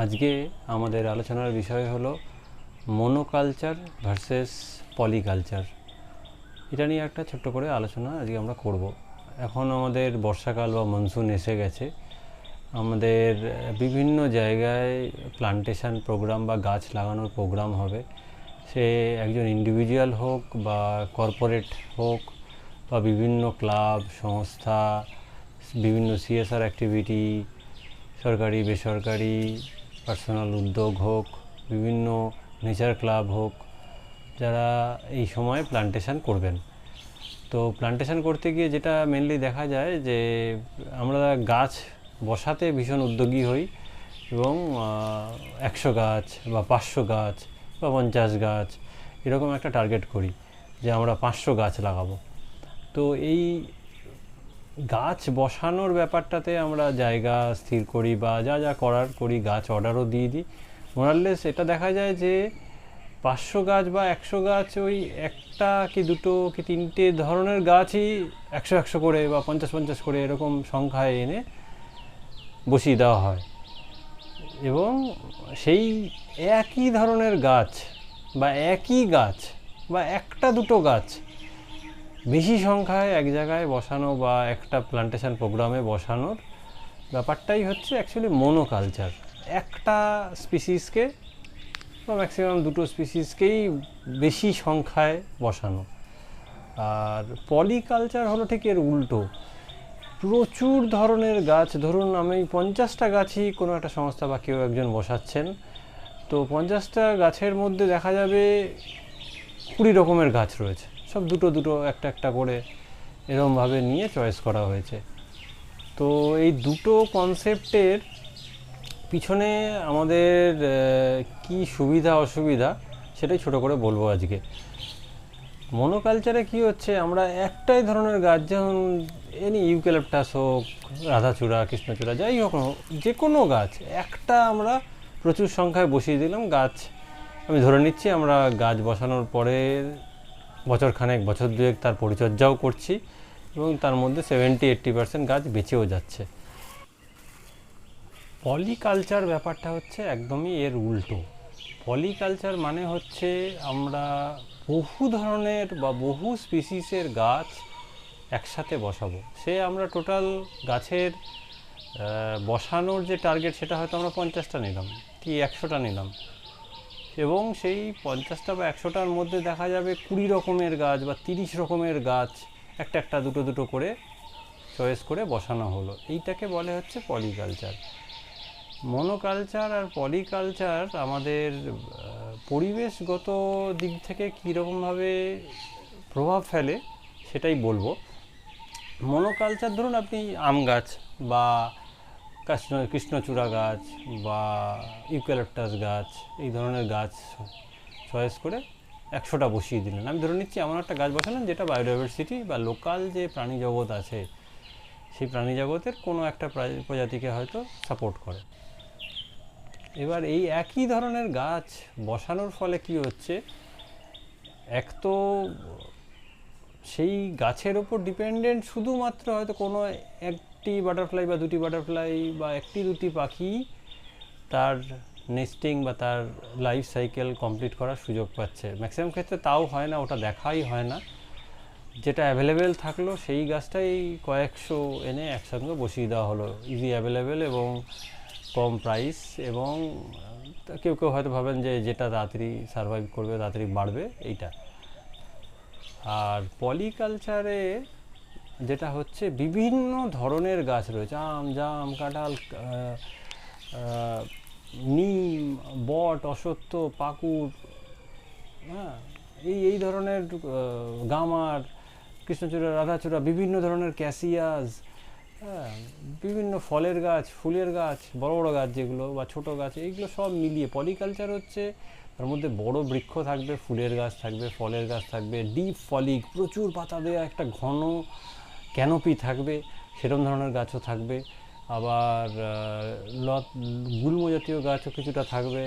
আজকে আমাদের আলোচনার বিষয় হলো মনোকালচার ভার্সেস পলিকালচার। এটা নিয়ে একটা ছোট্ট করে আলোচনা আজকে আমরা করব। এখন আমাদের বর্ষাকাল বা মনসুন এসে গেছে। আমাদের বিভিন্ন জায়গায় প্লান্টেশন প্রোগ্রাম বা গাছ লাগানোর প্রোগ্রাম হবে। সে একজন ইন্ডিভিজুয়াল হোক বা কর্পোরেট হোক বা বিভিন্ন ক্লাব সংস্থা, বিভিন্ন সিএসআর অ্যাক্টিভিটি, সরকারি বেসরকারি পার্সোনাল উদ্যোগ হোক, বিভিন্ন নেচার ক্লাব হোক, যারা এই সময় প্লান্টেশন করবেন। তো প্লান্টেশন করতে গিয়ে যেটা মেনলি দেখা যায় যে আমরা গাছ বসাতে ভীষণ উদ্যোগী হই এবং 100 গাছ বা 500 গাছ বা 50 গাছ এরকম একটা টার্গেট করি যে আমরা 500 গাছ লাগাবো। তো এই গাছ বসানোর ব্যাপারটাতে আমরা জায়গা স্থির করি বা যা যা করার করি, গাছ অর্ডারও দিয়ে দিই। মোরাললেস এটা দেখা যায় যে 500 গাছ বা 100 গাছ ওই একটা কি দুটো কি তিনটে ধরনের গাছই 100 করে বা 50 করে এরকম সংখ্যায় এনে বসিয়ে দেওয়া হয় এবং সেই একই ধরনের গাছ বা একই গাছ বা একটা দুটো গাছ বেশি সংখ্যায় এক জায়গায় বসানো বা একটা প্লান্টেশন প্রোগ্রামে বসানোর ব্যাপারটাই হচ্ছে অ্যাকচুয়ালি মনোকালচার। একটা স্পিসিসকে বা ম্যাক্সিমাম দুটো স্পিসিসকেই বেশি সংখ্যায় বসানো। আর পলিকালচার হলো ঠিক এর উল্টো। প্রচুর ধরনের গাছ, ধরুন আমি 50টা গাছই কোনো একটা সংস্থা বা কেউ একজন বসাচ্ছেন, তো 50টা গাছের মধ্যে দেখা যাবে 20 রকমের গাছ রয়েছে, সব দুটো দুটো একটা একটা করে এরকমভাবে নিয়ে চয়েস করা হয়েছে। তো এই দুটো কনসেপ্টের পিছনে আমাদের কি সুবিধা অসুবিধা সেটাই ছোট করে বলবো আজকে। মনোকালচারে কি হচ্ছে, আমরা একটাই ধরনের গাছ, যেমন এনি ইউক্যালিপটাস হোক, রাধাচূড়া, কৃষ্ণচূড়া, যাই হোক যে কোনো গাছ একটা আমরা প্রচুর সংখ্যায় বসিয়ে দিলাম। গাছ আমি ধরে নিচ্ছি আমরা গাছ বসানোর পরে বছরখানেক বছর দুয়েক তার পরিচর্যাও করছি এবং তার মধ্যে 70-80% গাছ বেঁচেও যাচ্ছে। পলিকালচার ব্যাপারটা হচ্ছে একদমই এর উল্টো। পলিকালচার মানে হচ্ছে আমরা বহু ধরনের বা বহু স্পিসিসের গাছ একসাথে বসাবো। সে আমরা টোটাল গাছের বসানোর যে টার্গেট সেটা হয়তো আমরা 50টা নিলাম কি 100টা নিলাম, এবং সেই 50টা বা 100টার মধ্যে দেখা যাবে 20 রকমের গাছ বা 30 রকমের গাছ একটা একটা দুটো দুটো করে চয়েস করে বসানো হলো। এইটাকে বলে হচ্ছে পলিকালচার। মনোকালচার আর পলিকালচার আমাদের পরিবেশগত দিক থেকে কীরকমভাবে প্রভাব ফেলে সেটাই বলবো। মনোকালচার ধরুন আপনি আম গাছ বা কৃষ্ণচূড়া গাছ বা ইউক্যালিপটাস গাছ এই ধরনের গাছ চয়েস করে 100টা বসিয়ে দিলেন। আমি ধরে নিচ্ছি এমন একটা গাছ বসালেন যেটা বায়োডাইভার্সিটি বা লোকাল যে প্রাণী জগৎ আছে সেই প্রাণী জগতের কোনো একটা প্রজাতিকে হয়তো সাপোর্ট করে। এবার এই একই ধরনের গাছ বসানোর ফলে কি হচ্ছে, এক তো সেই গাছের ওপর ডিপেন্ডেন্ট শুধুমাত্র হয়তো কোনো একটি বাটারফ্লাই বা দুটি বাটারফ্লাই বা একটি দুটি পাখি তার নেস্টিং বা তার লাইফ সাইকেল কমপ্লিট করার সুযোগ পাচ্ছে। ম্যাক্সিমাম ক্ষেত্রে তাও হয় না, ওটা দেখাই হয় না। যেটা অ্যাভেলেবেল থাকলো সেই গাছটাই কয়েকশো এনে একসঙ্গে বসিয়ে দেওয়া হলো, ইজি অ্যাভেলেবেল এবং কম প্রাইস, এবং কেউ কেউ হয়তো ভাবেন যে যেটা তাড়াতাড়ি সার্ভাইভ করবে তাড়াতাড়ি বাড়বে এইটা। আর পলিকালচারে যেটা হচ্ছে বিভিন্ন ধরনের গাছ রয়েছে, আম, জাম, কাঁঠাল, নিম, বট, অশ্বত্থ, পাকুড়, হ্যাঁ, এই ধরনের গামার, কৃষ্ণচূড়া, রাধাচূড়া, বিভিন্ন ধরনের ক্যাসিয়াস, হ্যাঁ, বিভিন্ন ফলের গাছ, ফুলের গাছ, বড় বড় গাছ যেগুলো বা ছোট গাছ, এইগুলো সব মিলিয়ে পলিকালচার হচ্ছে। তার মধ্যে বড় বৃক্ষ থাকবে, ফুলের গাছ থাকবে, ফলের গাছ থাকবে, ডিপ ফলিক প্রচুর পাতা দেওয়া একটা ঘন ক্যানোপি থাকবে, সেরকম ধরনের গাছও থাকবে। আবার গুল্ম জাতীয় গাছও কিছুটা থাকবে,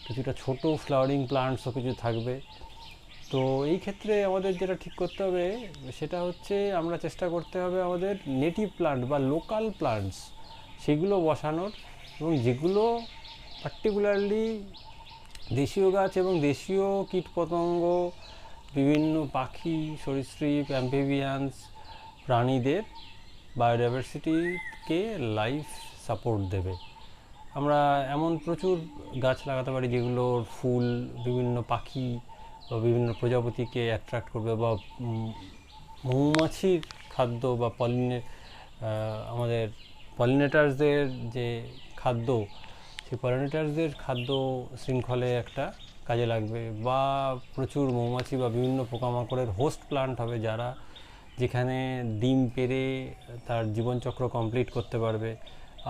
কিছুটা ছোট ফ্লাওয়ারিং প্লান্টসও কিছু থাকবে। তো এই ক্ষেত্রে আমাদের যেটা ঠিক করতে হবে সেটা হচ্ছে আমরা চেষ্টা করতে হবে আমাদের নেটিভ প্লান্ট বা লোকাল প্লান্টস সেগুলো বসানোর, এবং যেগুলো পার্টিকুলারলি দেশীয় গাছ এবং দেশীয় কীটপতঙ্গ, বিভিন্ন পাখি, সরীসৃপ, অ্যাম্ফিবিয়ান্স প্রাণীদের বায়োডাইভার্সিটিকে লাইফ সাপোর্ট দেবে। আমরা এমন প্রচুর গাছ লাগাতে পারি যেগুলোর ফুল বিভিন্ন পাখি বা বিভিন্ন প্রজাপতিকে অ্যাট্রাক্ট করবে, বা মৌমাছির খাদ্য বা আমাদের পলিনেটার্সদের যে খাদ্য, সেই পলিনেটার্সদের খাদ্য শৃঙ্খলে একটা কাজে লাগবে, বা প্রচুর মৌমাছি বা বিভিন্ন পোকামাকড়ের হোস্ট প্লান্ট হবে যারা যেখানে ডিম পেড়ে তার জীবনচক্র কমপ্লিট করতে পারবে।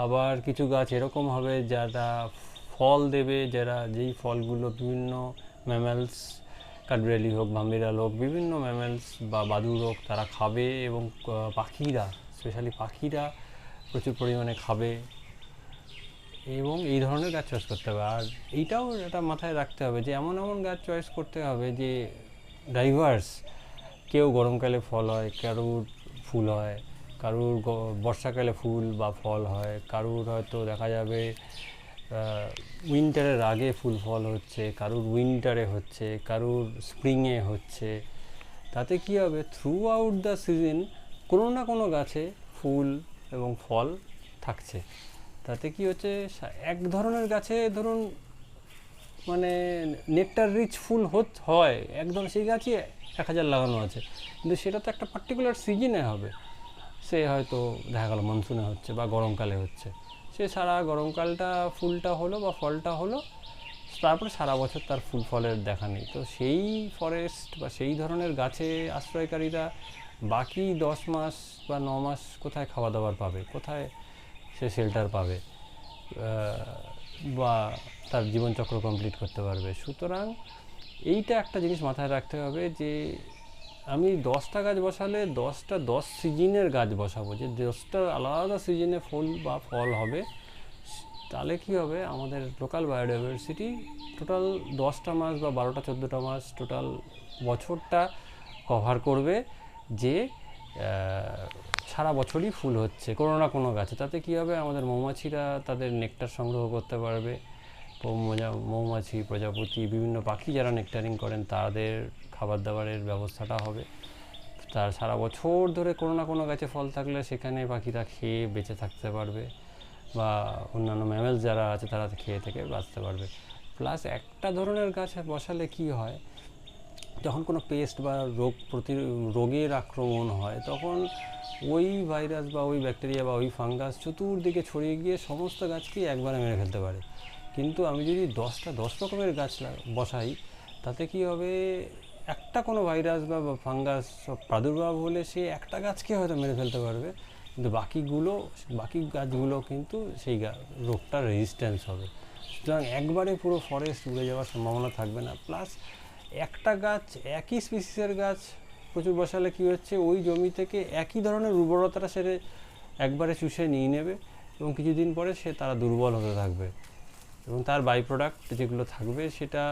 আবার কিছু গাছ এরকম হবে যারা ফল দেবে, যেই ফলগুলো বিভিন্ন ম্যামেলস, কাঠবিড়ালি হোক, ভাম্বিড়াল হোক, বিভিন্ন ম্যামেলস বা বাদুড় হোক তারা খাবে, এবং পাখিরা, স্পেশালি পাখিরা প্রচুর পরিমাণে খাবে। এবং এই ধরনের গাছ চয়েস করতে হবে। আর এইটাও এটা মাথায় রাখতে হবে যে এমন এমন গাছ চয়েস করতে হবে যে ডাইভার্স। কেউ গরমকালে ফল হয়, কারুর ফুল হয়, কারুর বর্ষাকালে ফুল বা ফল হয়, কারুর হয়তো দেখা যাবে উইন্টারের আগে ফুল ফল হচ্ছে, কারুর উইন্টারে হচ্ছে, কারুর স্প্রিংয়ে হচ্ছে। তাতে কী হবে, থ্রু আউট দ্য সিজন কোনো না কোনো গাছে ফুল এবং ফল থাকছে। তাতে কি হচ্ছে, এক ধরনের গাছে ধরুন মানে নেকটার রিচ ফুল হয় একদম, সেই গাছই 1000 লাগানো আছে, কিন্তু সেটা তো একটা পার্টিকুলার সিজনে হবে। সে হয়তো দেখা গেল মনসুনে হচ্ছে বা গরমকালে হচ্ছে, সে সারা গরমকালটা ফুলটা হলো বা ফলটা হলো, তারপরে সারা বছর তার ফুল ফলের দেখা নেই। তো সেই ফরেস্ট বা সেই ধরনের গাছে আশ্রয়কারীরা বাকি 10 মাস বা 9 মাস কোথায় খাওয়া দাওয়ার পাবে, কোথায় সে শেল্টার পাবে বা তার জীবনচক্র কমপ্লিট করতে পারবে। সুতরাং এইটা একটা জিনিস মাথায় রাখতে হবে যে আমি 10টা গাছ বসালে 10 সিজনের গাছ বসাবো, যে 10টা আলাদা সিজনে ফুল বা ফল হবে। তাহলে কী হবে, আমাদের লোকাল বায়োডাইভার্সিটি টোটাল 10টা মাস বা 12টা-14টা মাস টোটাল বছরটা কভার করবে, যে সারা বছরই ফুল হচ্ছে কোনো না কোনো গাছে। তাতে কী হবে, আমাদের মৌমাছিরা তাদের নেকটার সংগ্রহ করতে পারবে, মৌমাছি, প্রজাপতি, বিভিন্ন পাখি যারা নেকটারিং করেন তাদের খাবার দাবারের ব্যবস্থাটা হবে। তার সারা বছর ধরে কোনো না কোনো গাছে ফল থাকলে সেখানে পাখিরা খেয়ে বেঁচে থাকতে পারবে, বা অন্যান্য ম্যামেলস যারা আছে তারা খেয়ে থেকে বাঁচতে পারবে। প্লাস একটা ধরনের গাছ বসালে কি হয়, যখন কোনো পেস্ট বা রোগের আক্রমণ হয়, তখন ওই ভাইরাস বা ওই ব্যাকটেরিয়া বা ওই ফাঙ্গাস চতুর্দিকে ছড়িয়ে গিয়ে সমস্ত গাছকেই একবারে মেরে ফেলতে পারে। কিন্তু আমি যদি 10 রকমের গাছ বসাই, তাতে কি হবে, একটা কোনো ভাইরাস বা ফাঙ্গাস প্রাদুর্ভাব হলে সে একটা গাছকে হয়তো মেরে ফেলতে পারবে, কিন্তু বাকি গাছগুলো কিন্তু সেই রোগটার রেজিস্ট্যান্স হবে। সুতরাং একবারে পুরো ফরেস্ট উড়ে যাওয়ার সম্ভাবনা থাকবে না। প্লাস একটা গাছ, একই স্পিসিসের গাছ প্রচুর বসালে কী হচ্ছে, ওই জমি থেকে একই ধরনের উর্বরতাটা সেরে একবারে চুষে নিয়ে নেবে, এবং কিছুদিন পরে তারা দুর্বল হতে থাকবে, এবং তার বাই প্রোডাক্ট যেগুলো থাকবে সেটা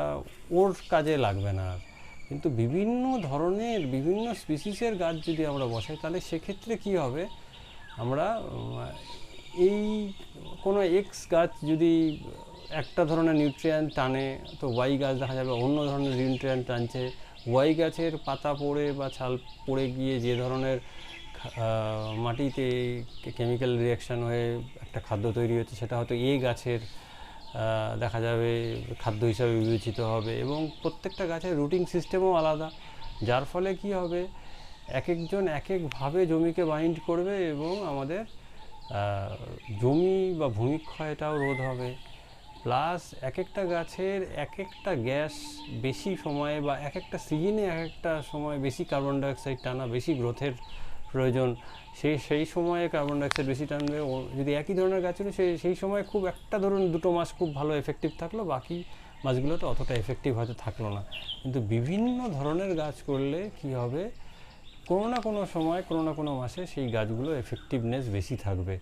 ওর কাজে লাগবে না আর। কিন্তু বিভিন্ন ধরনের বিভিন্ন স্পিসিসের গাছ যদি আমরা বসাই, তাহলে সেক্ষেত্রে কী হবে, আমরা এই কোনো এক্স গাছ যদি একটা ধরনের নিউট্রিয়েন্ট টানে, তো ওয়াই গাছ দেখা যাবে অন্য ধরনের নিউট্রিয়েন্ট টানছে। ওয়াই গাছের পাতা পড়ে বা ছাল পড়ে গিয়ে যে ধরনের মাটিতে কেমিক্যাল রিয়াকশান হয়ে একটা খাদ্য তৈরি হচ্ছে, সেটা হয়তো এ গাছের দেখা যাবে খাদ্য হিসাবে বিবেচিত হবে। এবং প্রত্যেকটা গাছের রুটিং সিস্টেমও আলাদা, যার ফলে কি হবে, এক একজন এক একভাবে জমিকে বাইন্ড করবে, এবং আমাদের জমি বা ভূমিক্ষয়টাও রোধ হবে। প্লাস এক একটা গাছের এক একটা গ্যাস বেশি সময়ে বা এক একটা সিজনে এক একটা সময় বেশি কার্বন ডাইঅক্সাইড টানা, বেশি গ্রোথের প্রয়োজন, সেই সময়ে কার্বন ডাইঅক্সাইড বেশি টানবে। যদি একই ধরনের গাছ হলে সেই সময় খুব একটা ধরুন 2 মাস খুব ভালো এফেক্টিভ থাকলো, বাকি মাছগুলোতে অতটা এফেক্টিভ হয়তো থাকলো না। কিন্তু বিভিন্ন ধরনের গাছ করলে কি হবে, কোনো না কোনো সময় কোনো না কোনো মাসে সেই গাছগুলো এফেক্টিভনেস বেশি থাকবে।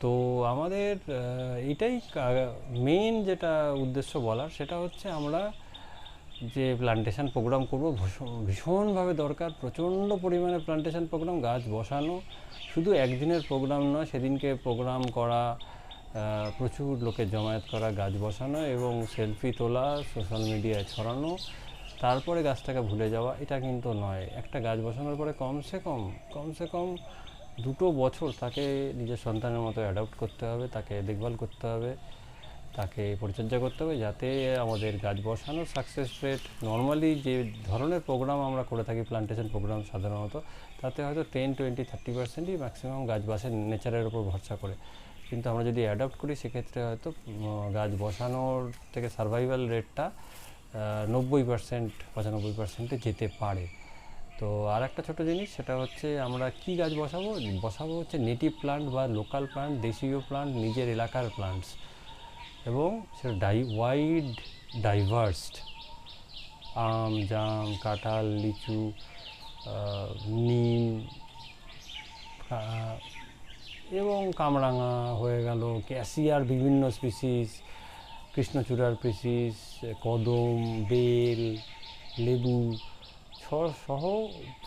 তো আমাদের এটাই মেইন যেটা উদ্দেশ্য বলার, সেটা হচ্ছে আমরা যে প্লান্টেশন প্রোগ্রাম করব ভীষণভাবে দরকার, প্রচণ্ড পরিমাণে প্লান্টেশন প্রোগ্রাম, গাছ বসানো শুধু একদিনের প্রোগ্রাম নয়, সেদিনকে প্রোগ্রাম করা প্রচুর লোকের জমায়েত করা, গাছ বসানো এবং সেলফি তোলা, সোশ্যাল মিডিয়ায় ছড়ানো, তারপরে গাছটাকে ভুলে যাওয়া, এটা কিন্তু নয়। একটা গাছ বসানোর পরে কমসে কম 2 বছর তাকে নিজের সন্তানের মতো অ্যাডপ্ট করতে হবে, তাকে দেখভাল করতে হবে, তাকে পরিচর্যা করতে হবে, যাতে আমাদের গাছ বসানোর সাকসেস রেট নর্মালি যে ধরনের প্রোগ্রাম আমরা করে থাকি, প্লান্টেশন প্রোগ্রাম সাধারণত, তাতে হয়তো 10-20-30%ই ম্যাক্সিমাম গাছ বাসে নেচারের উপর ভরসা করে। কিন্তু আমরা যদি অ্যাডপ্ট করি সেক্ষেত্রে হয়তো গাছ বসানোর থেকে সার্ভাইভাল রেটটা 90%-95%-এ যেতে পারে। তো আর একটা ছোটো জিনিস, সেটা হচ্ছে আমরা কি গাছ বসাবো হচ্ছে নেটিভ প্লান্ট বা লোকাল প্লান্ট, দেশীয় প্লান্ট, নিজের এলাকার প্লান্টস, এবং সেটা ডাইভার্সড। আম, জাম, কাঁঠাল, লিচু, নিম, এবং কামরাঙা হয়ে গেল, ক্যাসিয়ার বিভিন্ন স্পিসিস, কৃষ্ণচূড়ার স্পিসিস, কদম, বেল, লেবু সহ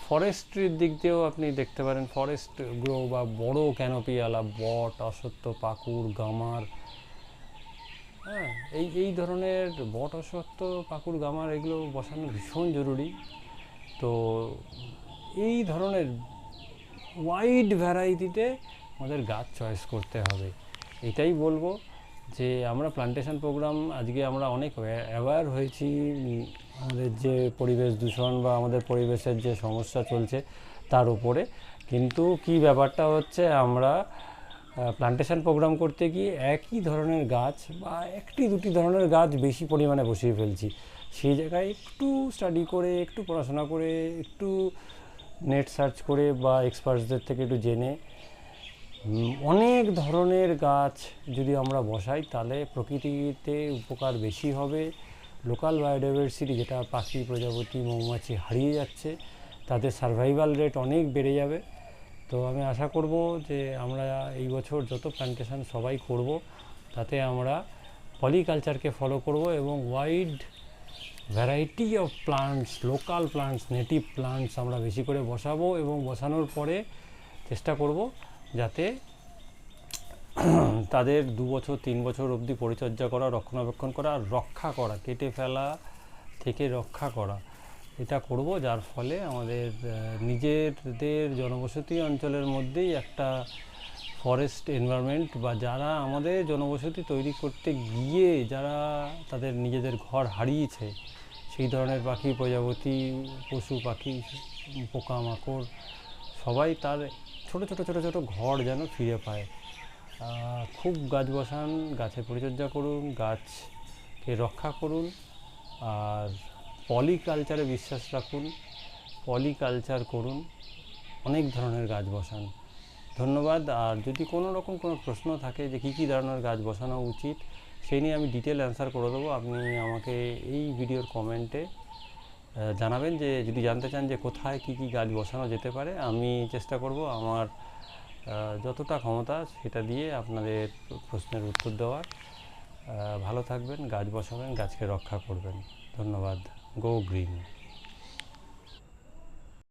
ফরেস্ট্রির দিক দিয়েও আপনি দেখতে পারেন, ফরেস্ট গ্রো বা বড় ক্যানোপিওয়ালা বট, অশ্বত্থ, পাকুড়, গামার, হ্যাঁ, এই ধরনের বট, অশ্বত্থ, পাকুড়, গামার এগুলো বসানো ভীষণ জরুরি। তো এই ধরনের ওয়াইড ভ্যারাইটিতে আমাদের গাছ চয়েস করতে হবে। এটাই বলবো যে আমরা প্লান্টেশন প্রোগ্রাম আজকে আমরা অনেক অ্যাওয়্যার হয়েছি আমাদের যে পরিবেশ দূষণ বা আমাদের পরিবেশের যে সমস্যা চলছে তার উপরে, কিন্তু কি ব্যাপারটা হচ্ছে, আমরা প্লান্টেশন প্রোগ্রাম করতে গিয়ে একই ধরনের গাছ বা 1-2 ধরনের গাছ বেশি পরিমাণে বসিয়ে ফেলছি। সেই জায়গায় একটু স্টাডি করে, একটু পড়াশোনা করে, একটু নেট সার্চ করে বা এক্সপার্টসদের থেকে একটু জেনে অনেক ধরনের গাছ যদি আমরা বসাই, তাহলে প্রকৃতিতে উপকার বেশি হবে। লোকাল বায়োডাইভার্সিটি, যেটা পাখি, প্রজাপতি, মৌমাছি হারিয়ে যাচ্ছে, তাদের সার্ভাইভাল রেট অনেক বেড়ে যাবে। তো আমি আশা করব যে আমরা এই বছর যত প্ল্যান্টেশন সবাই করব, তাতে আমরা পলিকালচারকে ফলো করব এবং wide variety of plants, local plants, native plants আমরা বেশি করে বসাবো, এবং বসানোর পরে চেষ্টা করব যাতে তাদের 2 বছর 3 বছর অবধি পরিচর্যা করা, রক্ষণাবেক্ষণ করা, আর রক্ষা করা, কেটে ফেলা থেকে রক্ষা করা, এটা করব, যার ফলে আমাদের নিজেদের জনবসতি অঞ্চলের মধ্যেই একটা ফরেস্ট এনভায়রনমেন্ট, বা যারা আমাদের জনবসতি তৈরি করতে গিয়ে যারা তাদের নিজেদের ঘর হারিয়েছে, সেই ধরনের পাখি, প্রজাপতি, পশু পাখি, পোকামাকড়, সবাই তার ছোটো ছোটো ঘর যেন ফিরে পায়। খুব গাছ বসান, গাছের পরিচর্যা করুন, গাছকে রক্ষা করুন, আর পলিকালচারে বিশ্বাস রাখুন, পলিকালচার করুন, অনেক ধরনের গাছ বসান। ধন্যবাদ। আর যদি কোনো রকম কোনো প্রশ্ন থাকে যে কী ধরনের গাছ বসানো উচিত, সেই নিয়ে আমি ডিটেল অ্যান্সার করে দেবো। আপনি আমাকে এই ভিডিওর কমেন্টে জানাবেন, যে যদি জানতে চান যে কোথায় কী গাছ বসানো যেতে পারে, আমি চেষ্টা করব আমার যতটা ক্ষমতা সেটা দিয়ে আপনাদের প্রশ্নের উত্তর দেওয়ার। ভালো থাকবেন, গাছ বসাবেন, গাছকে রক্ষা করবেন। ধন্যবাদ। Go green.